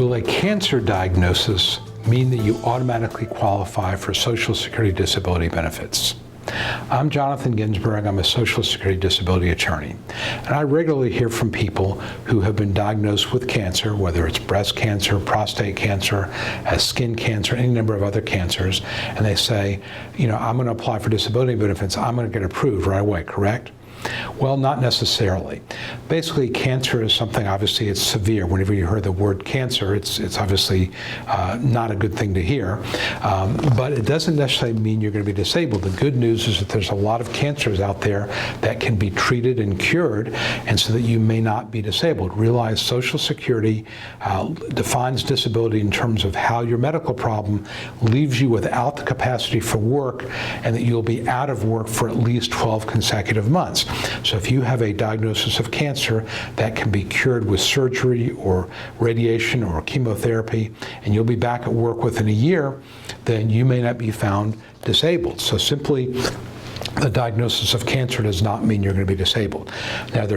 Will a cancer diagnosis mean that you automatically qualify for Social Security disability benefits? I'm Jonathan Ginsberg. I'm a Social Security disability attorney. And I regularly hear from people who have been diagnosed with cancer, whether it's breast cancer, prostate cancer, skin cancer, any number of other cancers, and they say, you know, I'm going to apply for disability benefits. I'm going to get approved right away, correct? Well, not necessarily. Basically, cancer is something, obviously, it's severe. Whenever you hear the word cancer, it's obviously not a good thing to hear. But it doesn't necessarily mean you're going to be disabled. The good news is that there's a lot of cancers out there that can be treated and cured, and so that you may not be disabled. Realize Social Security defines disability in terms of how your medical problem leaves you without the capacity for work, and that you'll be out of work for at least 12 consecutive months. So if you have a diagnosis of cancer that can be cured with surgery or radiation or chemotherapy, and you'll be back at work within a year, then you may not be found disabled. So simply the diagnosis of cancer does not mean you're going to be disabled. Now,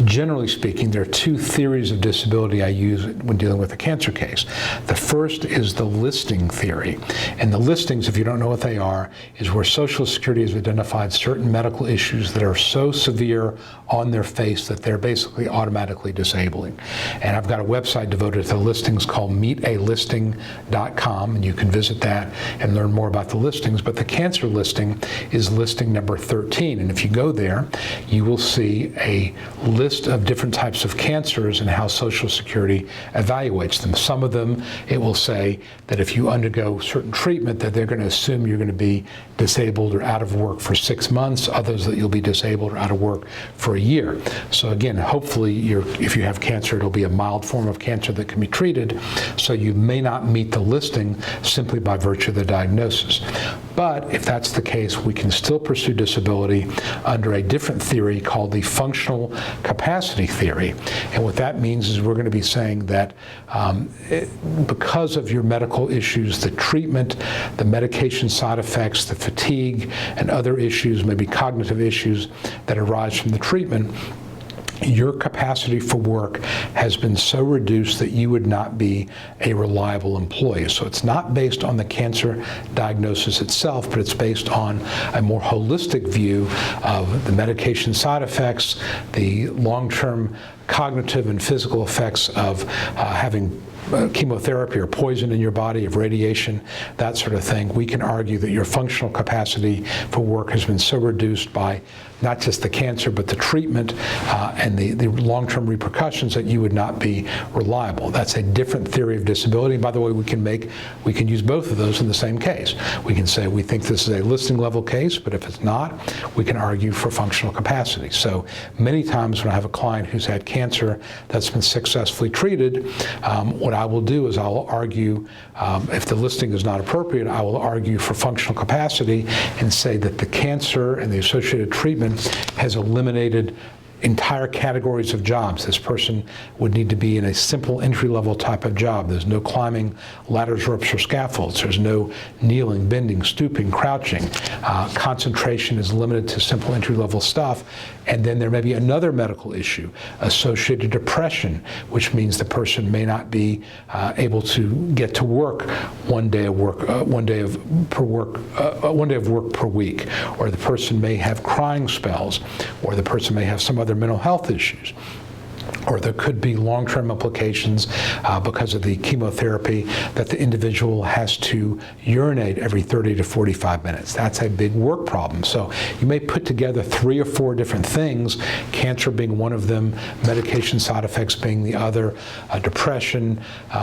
generally speaking, there are two theories of disability I use when dealing with a cancer case. The first is the listing theory. And the listings, if you don't know what they are, is where Social Security has identified certain medical issues that are so severe on their face that they're basically automatically disabling. And I've got a website devoted to the listings called meetalisting.com, and you can visit that and learn more about the listings. But the cancer listing is listing number 13. And if you go there, you will see a list of different types of cancers and how Social Security evaluates them. Some of them, it will say that if you undergo certain treatment, that they're going to assume you're going to be disabled or out of work for 6 months, others that you'll be disabled or out of work for a year. So again, hopefully if you have cancer, it'll be a mild form of cancer that can be treated, so you may not meet the listing simply by virtue of the diagnosis. But if that's the case, we can still pursue disability under a different theory called the functional capacity theory. And what that means is we're going to be saying that because of your medical issues, the treatment, the medication side effects, the fatigue, and other issues, maybe cognitive issues that arise from the treatment, your capacity for work has been so reduced that you would not be a reliable employee. So it's not based on the cancer diagnosis itself, but it's based on a more holistic view of the medication side effects, the long-term cognitive and physical effects of having chemotherapy or poison in your body, of radiation, that sort of thing. We can argue that your functional capacity for work has been so reduced by not just the cancer, but the treatment and the long-term repercussions that you would not be reliable. That's a different theory of disability. And by the way, we can use both of those in the same case. We can say we think this is a listing level case, but if it's not, we can argue for functional capacity. So many times when I have a client who's had cancer that's been successfully treated, what I will do is I'll argue, if the listing is not appropriate, I will argue for functional capacity and say that the cancer and the associated treatment has eliminated entire categories of jobs. This person would need to be in a simple entry-level type of job. There's no climbing ladders, ropes, or scaffolds. There's no kneeling, bending, stooping, crouching. Concentration is limited to simple entry-level stuff. And then there may be another medical issue, associated depression, which means the person may not be able to get to work one day of work per week, or the person may have crying spells, or the person may have some other mental health issues. Or there could be long-term implications because of the chemotherapy that the individual has to urinate every 30 to 45 minutes. That's a big work problem. So you may put together 3 or 4 different things, cancer being one of them, medication side effects being the other, depression,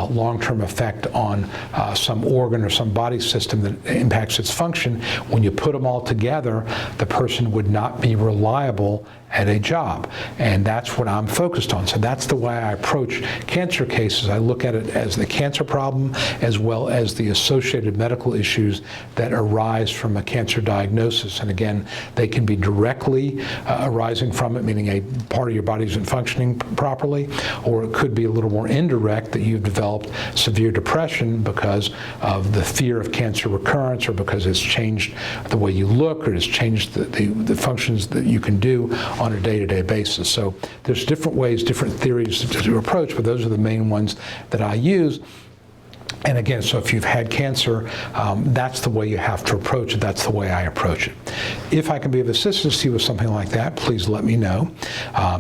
long-term effect on some organ or some body system that impacts its function. When you put them all together, the person would not be reliable at a job. And that's what I'm focused on. So that's the way I approach cancer cases. I look at it as the cancer problem as well as the associated medical issues that arise from a cancer diagnosis. And again, they can be directly arising from it, meaning a part of your body isn't functioning properly, or it could be a little more indirect, that you've developed severe depression because of the fear of cancer recurrence, or because it's changed the way you look, or it's changed the functions that you can do on a day-to-day basis. So there's different ways, different theories to approach, but those are the main ones that I use. And again, so if you've had cancer, that's the way you have to approach it. That's the way I approach it. If I can be of assistance to you with something like that, please let me know.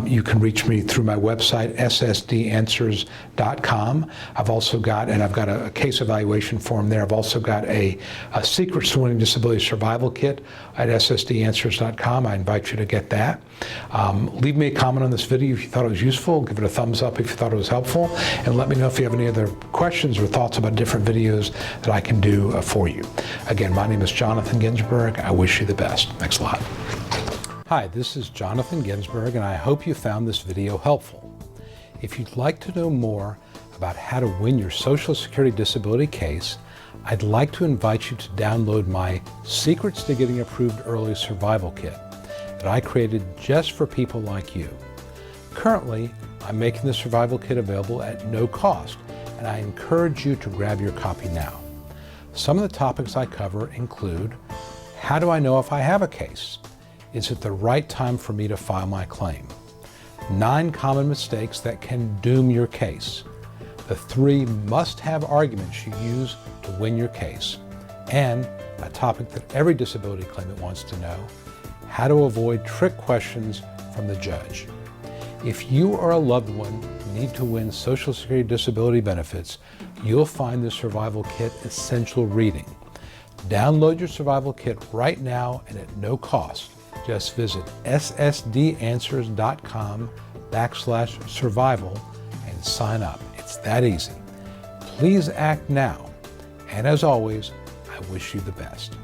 You can reach me through my website, ssdanswers.com. I've also got, and I've got a case evaluation form there. I've also got a Secrets to Winning Disability Survival Kit at ssdanswers.com. I invite you to get that. Leave me a comment on this video if you thought it was useful. Give it a thumbs up if you thought it was helpful. And let me know if you have any other questions or thoughts about different videos that I can do for you. Again, my name is Jonathan Ginsberg. I wish you the best. Thanks a lot. Hi, this is Jonathan Ginsberg, and I hope you found this video helpful. If you'd like to know more about how to win your Social Security disability case, I'd like to invite you to download my Secrets to Getting Approved Early Survival Kit that I created just for people like you. Currently, I'm making the survival kit available at no cost, and I encourage you to grab your copy now. Some of the topics I cover include: how do I know if I have a case? Is it the right time for me to file my claim? 9 common mistakes that can doom your case. The 3 must-have arguments you use to win your case. And a topic that every disability claimant wants to know: how to avoid trick questions from the judge. If you or a loved one need to win Social Security disability benefits, you'll find the Survival Kit essential reading. Download your Survival Kit right now and at no cost. Just visit ssdanswers.com/survival and sign up. It's that easy. Please act now. And as always, I wish you the best.